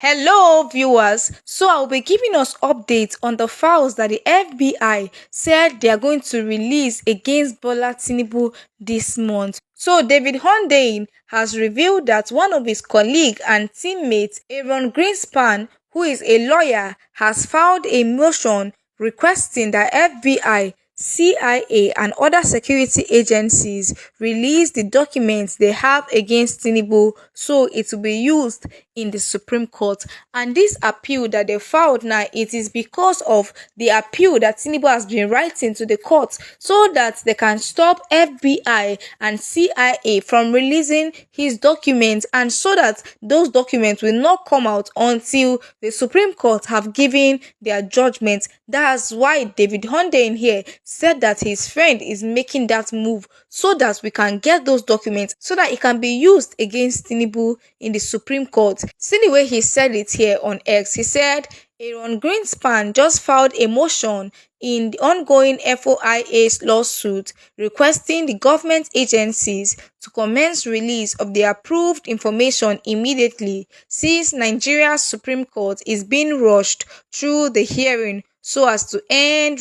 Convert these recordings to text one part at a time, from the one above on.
Hello viewers, so I'll be giving us updates on the files that the FBI said they are going to release against Bola Tinubu this month. So Davide Hundeyin has revealed that one of his colleagues and teammates, Aaron Greenspan, who is a lawyer, has filed a motion requesting that FBI, CIA and other security agencies release the documents they have against Tinubu so it will be used in the Supreme Court. And this appeal that they filed now, it is because of the appeal that Tinubu has been writing to the court so that they can stop FBI and CIA from releasing his documents, and so that those documents will not come out until the Supreme Court have given their judgment. That's why Davide Hundeyin here said that his friend is making that move so that we can get those documents so that it can be used against Tinubu in the Supreme Court. See the way he said it here on X. He said Aaron Greenspan just filed a motion in the ongoing FOIA's lawsuit requesting the government agencies to commence release of the approved information immediately, since Nigeria's Supreme Court is being rushed through the hearing so as to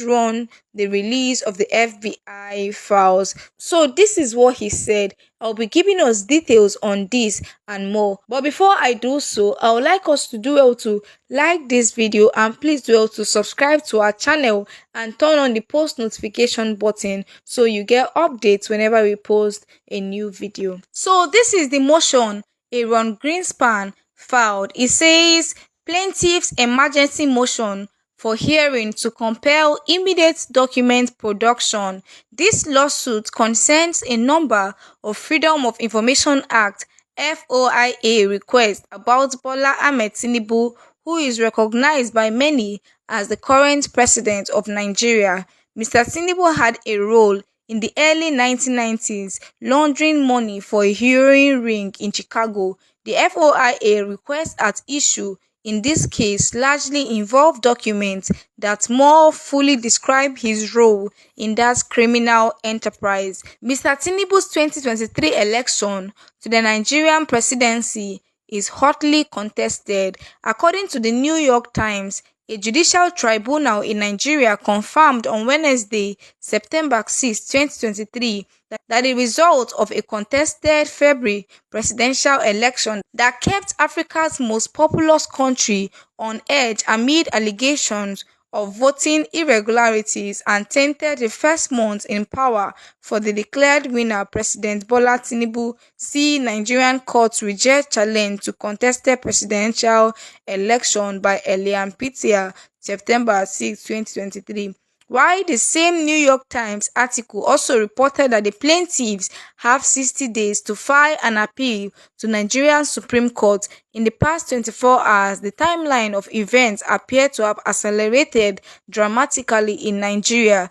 run the release of the FBI files. So this is what he said. I'll be giving us details on this and more. But before I do so, I would like us to do well to like this video, and please do well to subscribe to our channel and turn on the post notification button so you get updates whenever we post a new video. So this is the motion Aaron Greenspan filed. It says plaintiff's emergency motion for hearing to compel immediate document production. This lawsuit concerns a number of Freedom of Information Act (FOIA) requests about Bola Ahmed Tinubu, who is recognized by many as the current president of Nigeria. Mr. Tinubu had a role in the early 1990s laundering money for a heroin ring in Chicago. The FOIA requests at issue in this case largely involve documents that more fully describe his role in that criminal enterprise. Mr. Tinubu's 2023 election to the Nigerian presidency is hotly contested. According to the New York Times, a judicial tribunal in Nigeria confirmed on Wednesday, September 6, 2023, that the result of a contested February presidential election that kept Africa's most populous country on edge amid allegations of voting irregularities and tainted the first month in power for the declared winner, President Bola Tinubu. See Nigerian courts reject challenge to contested presidential election by Elian Peter, September 6, 2023. While the same New York Times article also reported that the plaintiffs have 60 days to file an appeal to Nigerian Supreme Court. In the past 24 hours, the timeline of events appeared to have accelerated dramatically in Nigeria.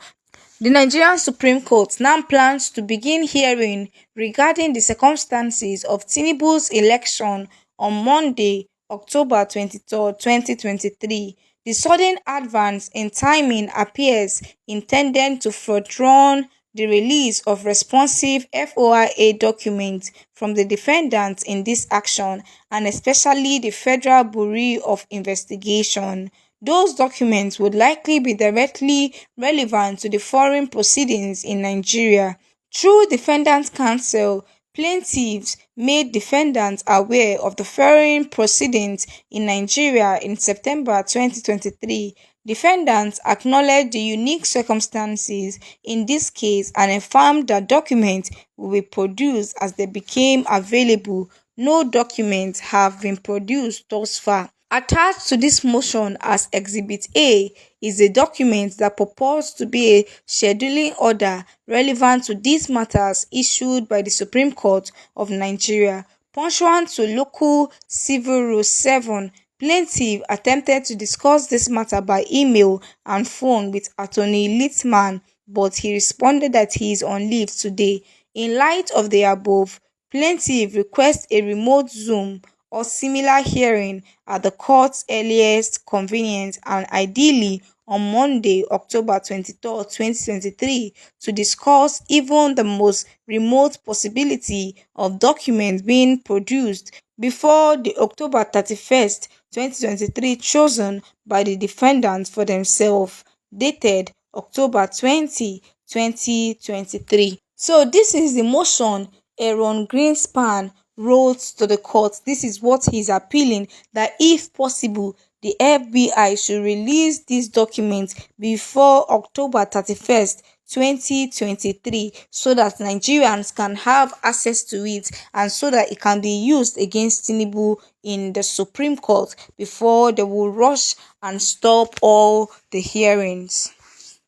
The Nigerian Supreme Court now plans to begin hearing regarding the circumstances of Tinubu's election on Monday, October 23, 2023. The sudden advance in timing appears intended to front-run the release of responsive FOIA documents from the defendants in this action, and especially the Federal Bureau of Investigation. Those documents would likely be directly relevant to the foreign proceedings in Nigeria. Through Defendants Counsel, plaintiffs made defendants aware of the foreign proceedings in Nigeria in September 2023. Defendants acknowledged the unique circumstances in this case and affirmed that documents will be produced as they became available. No documents have been produced thus far. Attached to this motion as Exhibit A is a document that purports to be a scheduling order relevant to these matters issued by the Supreme Court of Nigeria. Pursuant to Local Civil Rule 7, plaintiff attempted to discuss this matter by email and phone with Attorney Littman, but he responded that he is on leave today. In light of the above, plaintiff requests a remote Zoom or similar hearing at the court's earliest convenience, and ideally on Monday, October 23, 2023, to discuss even the most remote possibility of documents being produced before the October 31st, 2023 chosen by the defendants for themselves, dated October 20, 2023. So this is the motion Aaron Greenspan wrote to the court. This is what he's appealing, that if possible, the FBI should release these documents before October 31st, 2023, so that Nigerians can have access to it and so that it can be used against Tinubu in the Supreme Court before they will rush and stop all the hearings.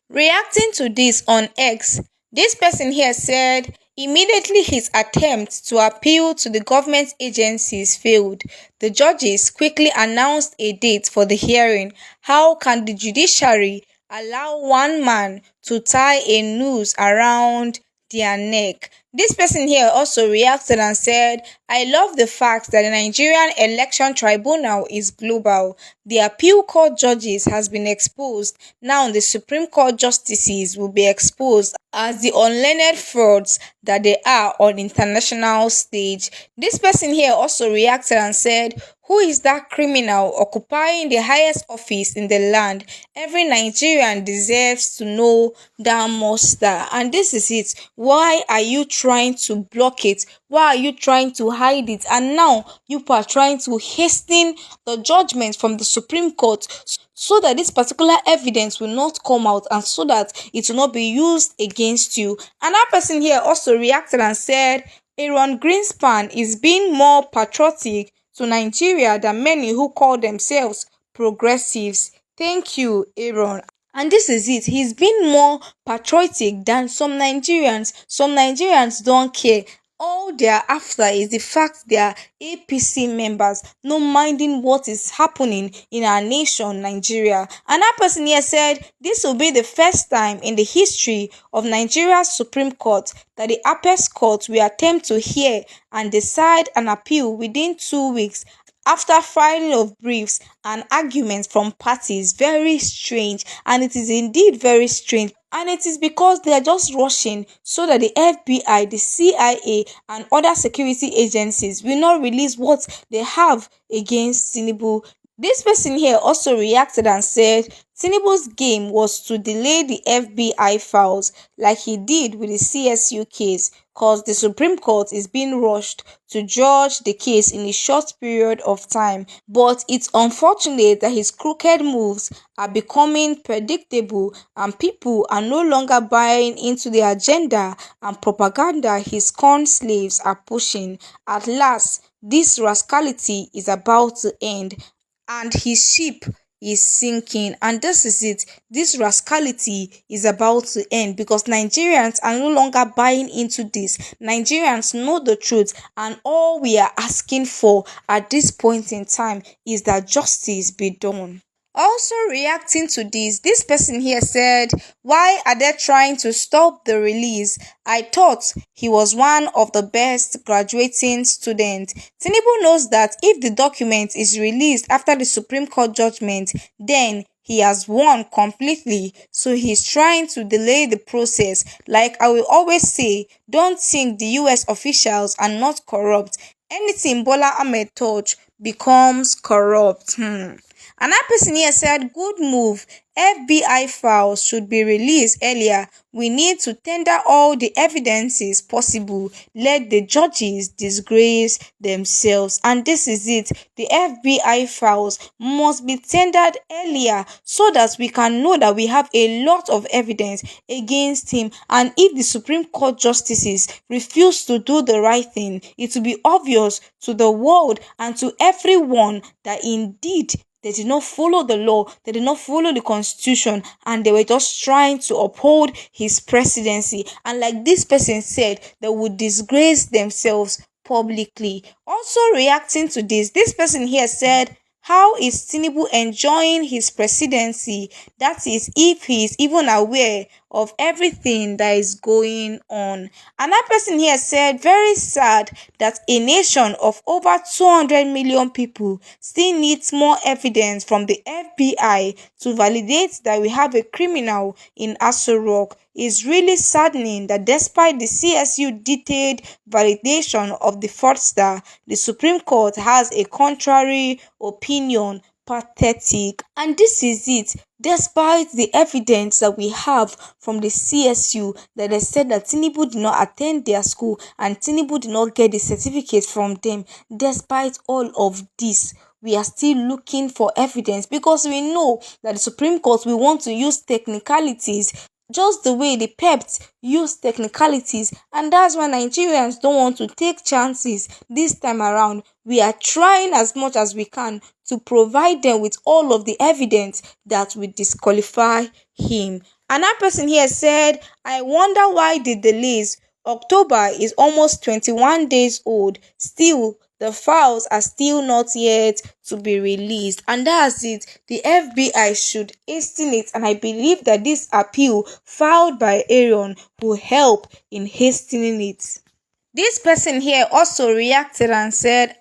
Reacting to this on X, this person here said immediately his attempt to appeal to the government agencies failed, the judges quickly announced a date for the hearing. How can the judiciary allow one man to tie a noose around their neck? This person here also reacted and said, I love the fact that the Nigerian Election Tribunal is global. The appeal court judges has been exposed. Now the Supreme Court justices will be exposed as the unlearned frauds that they are on international stage. This person here also reacted and said, who is that criminal occupying the highest office in the land? Every Nigerian deserves to know that monster. And this is it. Why are you trying to block it? Why are you trying to hide it? And now you are trying to hasten the judgment from the Supreme Court so that this particular evidence will not come out and so that it will not be used against you. And that person here also reacted and said, Aaron Greenspan is being more patriotic to Nigeria than many who call themselves progressives. Thank you, Aaron. And this is it. He's been more patriotic than some Nigerians. Some Nigerians don't care. All they are after is the fact they are APC members, no minding what is happening in our nation, Nigeria. And that person here said this will be the first time in the history of Nigeria's Supreme Court that the Apex Court will attempt to hear and decide an appeal within 2 weeks after filing of briefs and arguments from parties. Very strange, and it is indeed very strange. And it is because they are just rushing so that the FBI, the CIA, and other security agencies will not release what they have against Tinubu. This person here also reacted and said Tinubu's game was to delay the FBI files like he did with the CSU case, cause the Supreme Court is being rushed to judge the case in a short period of time. But it's unfortunate that his crooked moves are becoming predictable and people are no longer buying into the agenda and propaganda his corn slaves are pushing. At last, this rascality is about to end and his ship is sinking. And this is it. This rascality is about to end because Nigerians are no longer buying into this. Nigerians know the truth, and all we are asking for at this point in time is that justice be done. Also reacting to this person here said, why are they trying to stop the release? I thought he was one of the best graduating students. Tinubu knows that if the document is released after the Supreme Court judgment, then he has won completely. So he's trying to delay the process. Like I will always say, don't think the US officials are not corrupt. Anything Bola Ahmed touch becomes corrupt. And that person here said, good move. FBI files should be released earlier. We need to tender all the evidences possible. Let the judges disgrace themselves. And this is it. The FBI files must be tendered earlier so that we can know that we have a lot of evidence against him. And if the Supreme Court justices refuse to do the right thing, it will be obvious to the world and to everyone that indeed they did not follow the law, they did not follow the constitution, and they were just trying to uphold his presidency. And like this person said, they would disgrace themselves publicly. Also reacting to this person here said, how is Tinubu enjoying his presidency? That is, if he is even aware of everything that is going on. Another person here said, very sad that a nation of over 200 million people still needs more evidence from the FBI to validate that we have a criminal in Aso Rock. It's really saddening that despite the CSU detailed validation of the fraudster, the Supreme Court has a contrary opinion. Pathetic. And this is it. Despite the evidence that we have from the CSU that they said that Tinubu did not attend their school and Tinubu did not get the certificate from them, despite all of this, we are still looking for evidence because we know that the Supreme Court will want to use technicalities just the way the PEPT use technicalities, and that's why Nigerians don't want to take chances this time around. We are trying as much as we can to provide them with all of the evidence that will disqualify him. Another person here said, I wonder why the delays. October is almost 21 days old. Still, the files are still not yet to be released. And that's it. The FBI should hasten it. And I believe that this appeal filed by Aaron will help in hastening it. This person here also reacted and said,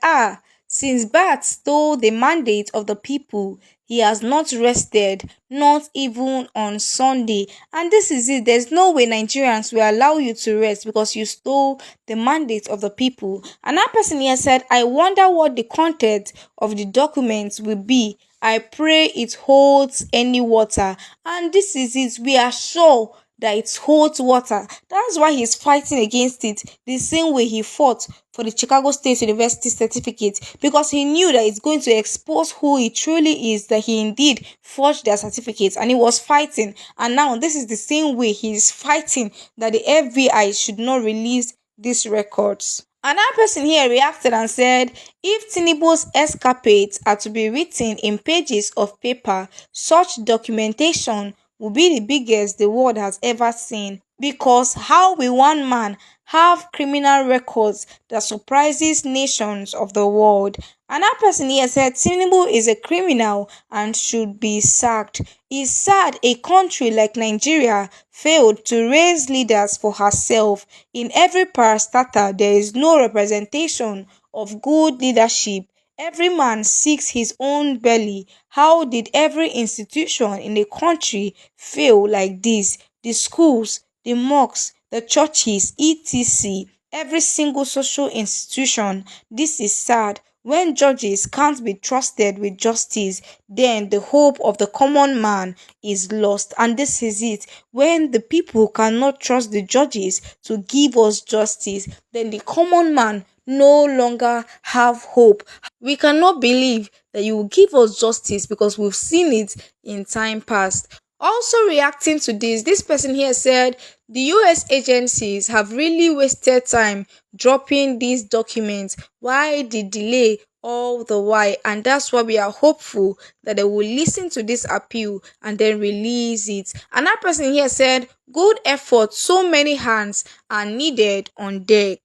since Bat stole the mandate of the people, he has not rested, not even on Sunday. And this is it. There's no way Nigerians will allow you to rest because you stole the mandate of the people. Another person here said, I wonder what the content of the documents will be. I pray it holds any water. And this is it. We are sure that it holds water. That's why he's fighting against it the same way he fought for the Chicago State University certificate, because he knew that it's going to expose who he truly is, that he indeed forged their certificates, and he was fighting. And now this is the same way he's fighting that the FBI should not release these records. Another person here reacted and said, if Tinubu's escapades are to be written in pages of paper, such documentation will be the biggest the world has ever seen, because how will one man have criminal records that surprises nations of the world? Another person here said Tinubu is a criminal and should be sacked. It's sad a country like Nigeria failed to raise leaders for herself. In every parastatal, there is no representation of good leadership. Every man seeks his own belly. How did every institution in the country fail like this? The schools, the mosques, the churches, etc. Every single social institution. This is sad. When judges can't be trusted with justice, then the hope of the common man is lost. And this is it. When the people cannot trust the judges to give us justice, then the common man no longer have hope. We cannot believe that you will give us justice because we've seen it in time past. Also reacting to this person here said the US agencies have really wasted time dropping these documents. Why the delay all the while? And that's why we are hopeful that they will listen to this appeal and then release it. Another person here said, good effort, so many hands are needed on deck.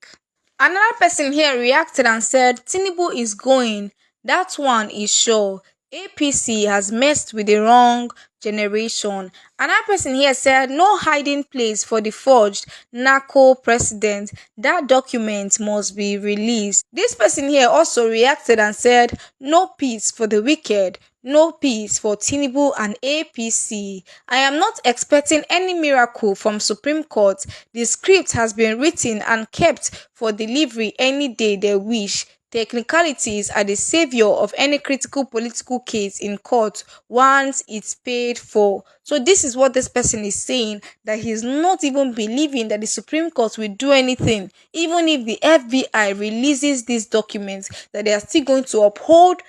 Another person here reacted and said, Tinubu is going. That one is sure. APC has messed with the wrong generation. Another person here said, no hiding place for the forged narco president. That document must be released. This person here also reacted and said, no peace for the wicked. No peace for Tinubu and APC. I am not expecting any miracle from Supreme Court. The script has been written and kept for delivery any day they wish. Technicalities are the savior of any critical political case in court once it's paid for. So this is what this person is saying, that he's not even believing that the Supreme Court will do anything. Even if the FBI releases these documents, that they are still going to uphold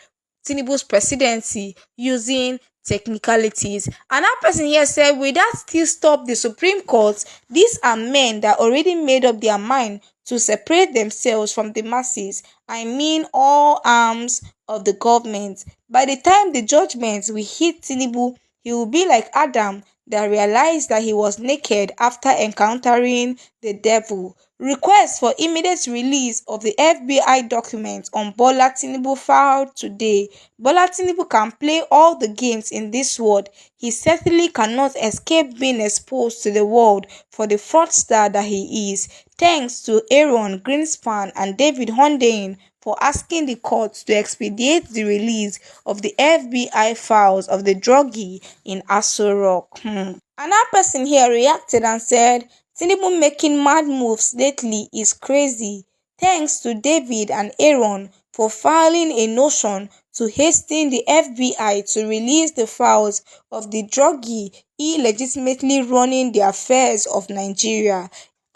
Tinubu's presidency using technicalities. Another person here said, will that still stop the Supreme Court? These are men that already made up their mind to separate themselves from the masses. I mean all arms of the government. By the time the judgment will hit Tinubu, he will be like Adam that realized that he was naked after encountering the devil. Request for immediate release of the FBI documents on Bola Tinubu filed today. Bola Tinubu can play all the games in this world. He certainly cannot escape being exposed to the world for the fraudster that he is. Thanks to Aaron Greenspan and Davide Hundeyin for asking the court to expedite the release of the FBI files of the druggie in Aso Rock. Another person here reacted and said, Tinubu making mad moves lately is crazy. Thanks to David and Aaron for filing a motion to hasten the FBI to release the files of the druggie illegitimately running the affairs of Nigeria.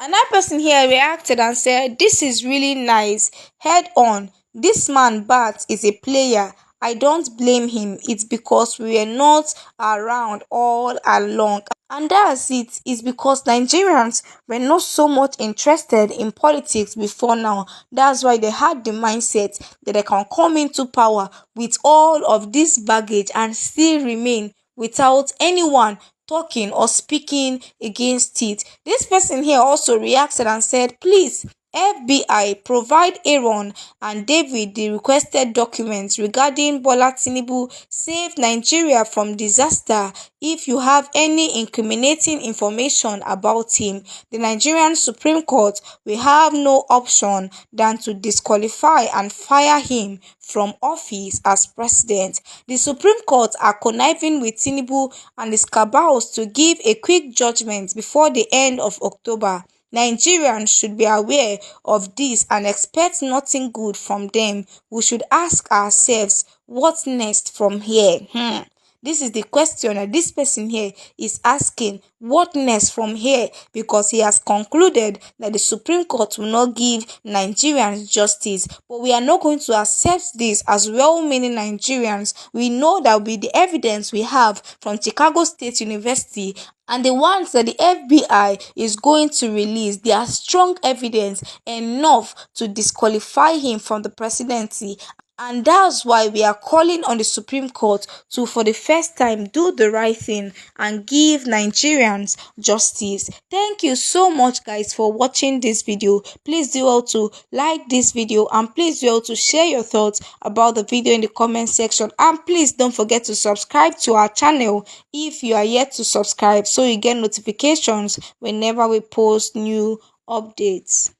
Another person here reacted and said, this is really nice. Head on. This man Bat is a player. I don't blame him. It's because we were not around all along. And that's it. It's because Nigerians were not so much interested in politics before now. That's why they had the mindset that they can come into power with all of this baggage and still remain without anyone talking or speaking against it. This person here also reacted and said, please, FBI, provide Aaron and David the requested documents regarding Bola Tinubu save Nigeria from disaster. If you have any incriminating information about him, the Nigerian Supreme Court will have no option than to disqualify and fire him from office as president. The Supreme Court are conniving with Tinubu and his cabals to give a quick judgment before the end of October. Nigerians should be aware of this and expect nothing good from them. We should ask ourselves, what next from here? This is the question that this person here is asking. What next from here? Because he has concluded that the Supreme Court will not give Nigerians justice. But we are not going to accept this as well-meaning Nigerians. We know that will be the evidence we have from Chicago State University, and the ones that the FBI is going to release, they are strong evidence enough to disqualify him from the presidency. And that's why we are calling on the Supreme Court to, for the first time, do the right thing and give Nigerians justice. Thank you so much, guys, for watching this video. Please do well to like this video and please do well to share your thoughts about the video in the comment section. And please don't forget to subscribe to our channel if you are yet to subscribe so you get notifications whenever we post new updates.